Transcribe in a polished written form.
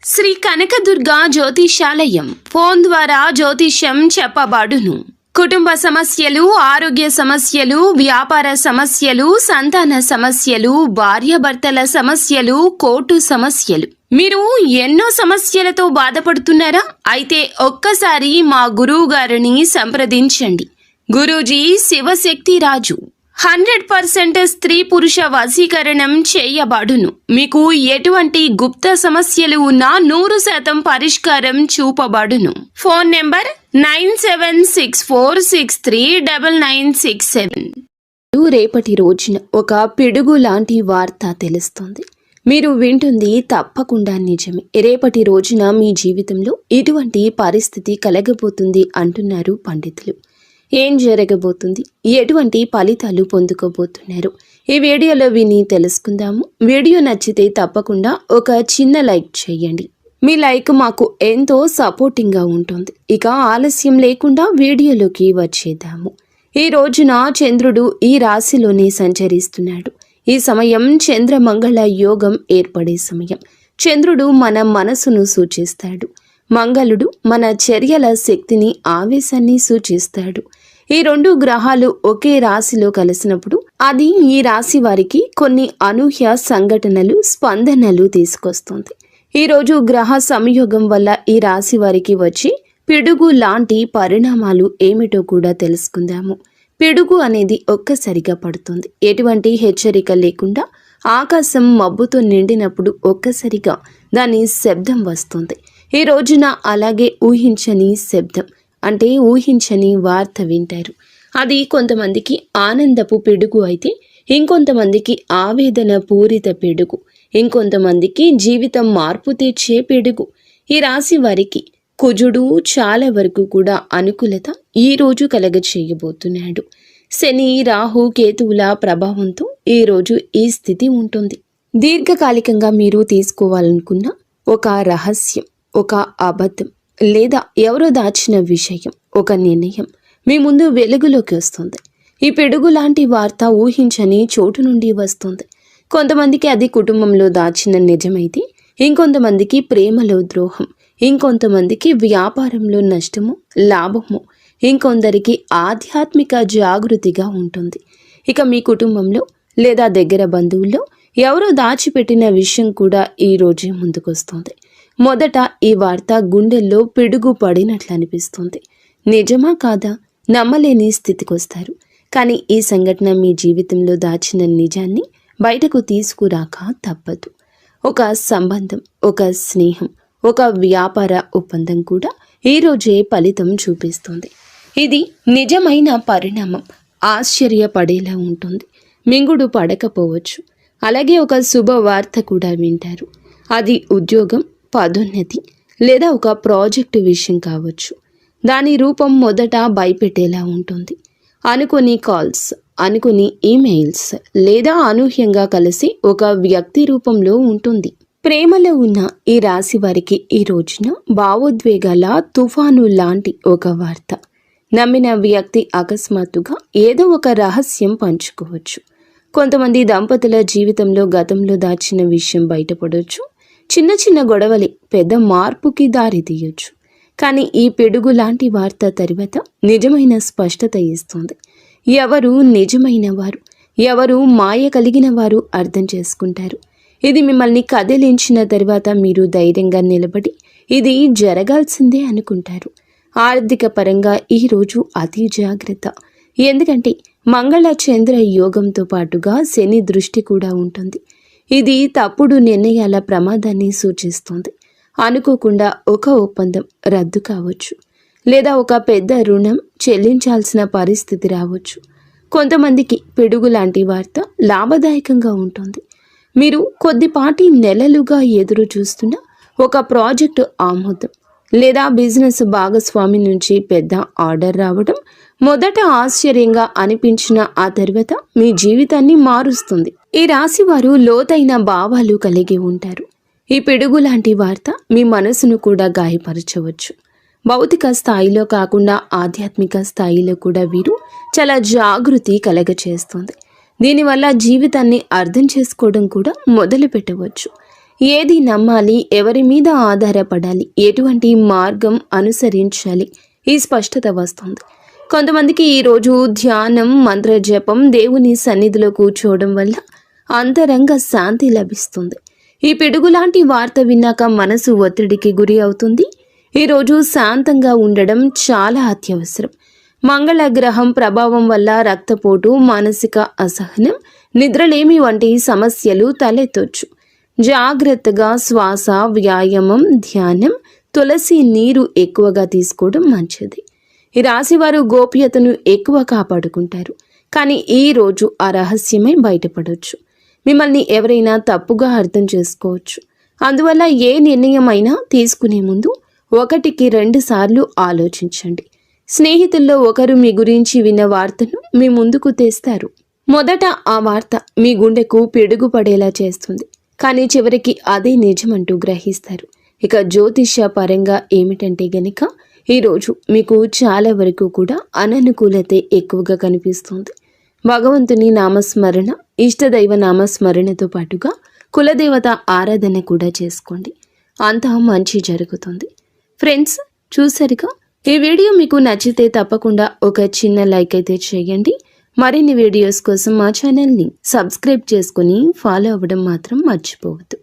Shri Kanakadurga జ్యోతిషాలయం phone ద్వారా జ్యోతిష్యం చెప్పబడును. కుటుంబ సమస్యలు, ఆరోగ్య సమస్యలు, వ్యాపార సమస్యలు, సంతాన సమస్యలు, భార్యాభర్తల సమస్యలు, కోర్టు సమస్యలు. మీరు ఎన్నో సమస్యలతో బాధపడుతున్నారా? అయితే ఒక్కసారి మా గురువు గారిని సంప్రదించండి. గురూజీ శివశక్తి రాజు 100% స్త్రీ పురుష వశీకరణం చేయబడును. మీకు ఎటువంటి గుప్త సమస్యలు ఉన్నా 100% పరిష్కారం చూపబడును. Phone number 9764639967. రేపటి రోజున ఒక పిడుగు లాంటి వార్త తెలుస్తుంది. మీరు వింటుంది తప్పకుండా నిజమే. రేపటి రోజున మీ జీవితంలో ఇటువంటి పరిస్థితి కలగబోతుంది అంటున్నారు పండితులు. ఏం జరగబోతుంది, ఎటువంటి ఫలితాలు పొందుకోబోతున్నారు, ఈ వీడియోలో విని తెలుసుకుందాము. వీడియో నచ్చితే తప్పకుండా ఒక చిన్న లైక్ చేయండి. మీ లైక్ మాకు ఎంతో సపోర్టింగ్గా ఉంటుంది. ఇక ఆలస్యం లేకుండా వీడియోలోకి వచ్చేద్దాము. ఈ రోజున చంద్రుడు ఈ రాశిలోనే సంచరిస్తున్నాడు. ఈ సమయం చంద్రమంగళ యోగం ఏర్పడే సమయం. చంద్రుడు మన మనసును సూచిస్తాడు. మంగళుడు మన చర్యల శక్తిని, ఆవేశాన్ని సూచిస్తాడు. ఈ రెండు గ్రహాలు ఒకే రాశిలో కలిసినప్పుడు అది ఈ రాశి వారికి కొన్ని అనూహ్య సంఘటనలు, స్పందనలు తీసుకొస్తుంది. ఈరోజు గ్రహ సంయోగం వల్ల ఈ రాశి వారికి వచ్చి పిడుగు లాంటి పరిణామాలు ఏమిటో కూడా తెలుసుకుందాము. పిడుగు అనేది ఒక్కసారిగా పడుతుంది. ఎటువంటి హెచ్చరిక లేకుండా ఆకాశం మబ్బుతో నిండినప్పుడు ఒక్కసారిగా దాని శబ్దం వస్తుంది. ఈ రోజున అలాగే ఊహించని శబ్దం అంటే ఊహించని వార్త వింటారు. అది కొంతమందికి ఆనందపు పిడుగు అయితే ఇంకొంతమందికి ఆవేదన పూరిత పిడుగు, ఇంకొంతమందికి జీవితం మార్పు తెచ్చే పిడుగు. ఈ రాశి వారికి కుజుడు చాలా వరకు కూడా అనుకూలత ఈ రోజు కలగచేయబోతున్నాడు. శని, రాహు, కేతువుల ప్రభావంతో ఈ రోజు ఈ స్థితి ఉంటుంది. దీర్ఘకాలికంగా మీరు తీసుకోవాలనుకున్న ఒక రహస్యం, ఒక అబద్ధం లేదా ఎవరో దాచిన విషయం, ఒక నిర్ణయం మీ ముందు వెలుగులోకి వస్తుంది. ఈ పిడుగు లాంటి వార్త ఊహించని చోటు నుండి వస్తుంది. కొంతమందికి అది కుటుంబంలో దాచిన నిజమైతే ఇంకొంతమందికి ప్రేమలో ద్రోహం, ఇంకొంతమందికి వ్యాపారంలో నష్టము, లాభము, ఇంకొందరికి ఆధ్యాత్మిక జాగృతిగా ఉంటుంది. ఇక మీ కుటుంబంలో లేదా దగ్గర బంధువుల్లో ఎవరో దాచిపెట్టిన విషయం కూడా ఈ రోజే ముందుకొస్తుంది. మొదట ఈ వార్త గుండెల్లో పిడుగు పడినట్లు అనిపిస్తుంది. నిజమా కాదా నమ్మలేని స్థితికొస్తారు. కానీ ఈ సంఘటన మీ జీవితంలో దాచిన నిజాన్ని బయటకు తీసుకురాక తప్పదు. ఒక సంబంధం, ఒక స్నేహం, ఒక వ్యాపార ఒప్పందం కూడా ఈరోజే ఫలితం చూపిస్తుంది. ఇది నిజమైన పరిణామం. ఆశ్చర్యపడేలా ఉంటుంది. మింగుడు పడకపోవచ్చు. అలాగే ఒక శుభవార్త కూడా వింటారు. అది ఉద్యోగం, పదోన్నతి లేదా ఒక ప్రాజెక్టు విషయం కావచ్చు. దాని రూపం మొదట భయపెట్టేలా ఉంటుంది. అనుకోని కాల్స్, అనుకోని ఈమెయిల్స్ లేదా అనూహ్యంగా కలిసి ఒక వ్యక్తి రూపంలో ఉంటుంది. ప్రేమలో ఉన్న ఈ రాశి వారికి ఈ రోజున భావోద్వేగాల తుఫాను లాంటి ఒక వార్త. నమ్మిన వ్యక్తి అకస్మాత్తుగా ఏదో ఒక రహస్యం పంచుకోవచ్చు. కొంతమంది దంపతుల జీవితంలో గతంలో దాచిన విషయం బయటపడవచ్చు. చిన్న చిన్న గొడవలే పెద్ద మార్పుకి దారి తీయొచ్చు. కానీ ఈ పిడుగు లాంటి వార్త తర్వాత నిజమైన స్పష్టత ఇస్తుంది. ఎవరు నిజమైన వారు, ఎవరు మాయ కలిగిన వారు అర్థం చేసుకుంటారు. ఇది మిమ్మల్ని కదిలించిన తర్వాత మీరు ధైర్యంగా నిలబడి ఇది జరగాల్సిందే అనుకుంటారు. ఆర్థిక పరంగా ఈరోజు అతి జాగ్రత్త. ఎందుకంటే మంగళ చంద్ర యోగంతో పాటుగా శని దృష్టి కూడా ఉంటుంది. ఇది తప్పుడు నిర్ణయాల ప్రమాదాన్ని సూచిస్తుంది. అనుకోకుండా ఒక ఒప్పందం రద్దు కావచ్చు, లేదా ఒక పెద్ద రుణం చెల్లించాల్సిన పరిస్థితి రావచ్చు. కొంతమందికి పిడుగు లాంటి వార్త లాభదాయకంగా ఉంటుంది. మీరు కొద్దిపాటి నెలలుగా ఎదురు చూస్తున్న ఒక ప్రాజెక్టు ఆమోదం లేదా బిజినెస్ భాగస్వామి నుంచి పెద్ద ఆర్డర్ రావడం మొదట ఆశ్చర్యంగా అనిపించిన ఆ తర్వాత మీ జీవితాన్ని మారుస్తుంది. ఈ రాశి వారు లోతైన భావాలు కలిగి ఉంటారు. ఈ పిడుగు లాంటి వార్త మీ మనసును కూడా గాయపరచవచ్చు. భౌతిక స్థాయిలో కాకుండా ఆధ్యాత్మిక స్థాయిలో కూడా వీరు చాలా జాగృతి కలగచేస్తుంది. దీనివల్ల జీవితాన్ని అర్థం చేసుకోవడం కూడా మొదలు పెట్టవచ్చు. ఏది నమ్మాలి, ఎవరి మీద ఆధారపడాలి, ఎటువంటి మార్గం అనుసరించాలి, ఈ స్పష్టత వస్తుంది. కొంతమందికి ఈరోజు ధ్యానం, మంత్రజపం, దేవుని సన్నిధిలో కూర్చోవడం వల్ల అంతరంగ శాంతి లభిస్తుంది. ఈ పిడుగులాంటి వార్త విన్నాక మనసు ఒత్తిడికి గురి అవుతుంది. ఈరోజు శాంతంగా ఉండడం చాలా అత్యవసరం. మంగళ గ్రహం ప్రభావం వల్ల రక్తపోటు, మానసిక అసహనం, నిద్రలేమి వంటి సమస్యలు తలెత్తొచ్చు. జాగ్రత్తగా శ్వాస, వ్యాయామం, ధ్యానం, తులసి నీరు ఎక్కువగా తీసుకోవడం మంచిది. ఈ రాశివారు గోప్యతను ఎక్కువ కాపాడుకుంటారు. కానీ ఈ రోజు ఆ రహస్యమే బయటపడవచ్చు. మిమ్మల్ని ఎవరైనా తప్పుగా అర్థం చేసుకోవచ్చు. అందువల్ల ఏ నిర్ణయం అయినా తీసుకునే ముందు 1-2 సార్లు ఆలోచించండి. స్నేహితుల్లో ఒకరు మీ గురించి విన్న వార్తను మీ ముందుకు తెస్తారు. మొదట ఆ వార్త మీ గుండెకు పిడుగు పడేలా చేస్తుంది. కానీ చివరికి అదే నిజమంటూ గ్రహిస్తారు. ఇక జ్యోతిష్య పరంగా ఏమిటంటే గనక ఈరోజు మీకు చాలా వరకు కూడా అననుకూలతే ఎక్కువగా కనిపిస్తుంది. భగవంతుని నామస్మరణ, ఇష్టదైవ నామస్మరణతో పాటుగా కులదేవత ఆరాధన కూడా చేసుకోండి. అంతా మంచి జరుగుతుంది. ఫ్రెండ్స్, చూసారుగా, ఈ వీడియో మీకు నచ్చితే తప్పకుండా ఒక చిన్న లైక్ అయితే చేయండి. మరిన్ని వీడియోస్ కోసం మా ఛానల్ని సబ్స్క్రైబ్ చేసుకుని ఫాలో అవ్వడం మాత్రం మర్చిపోవద్దు.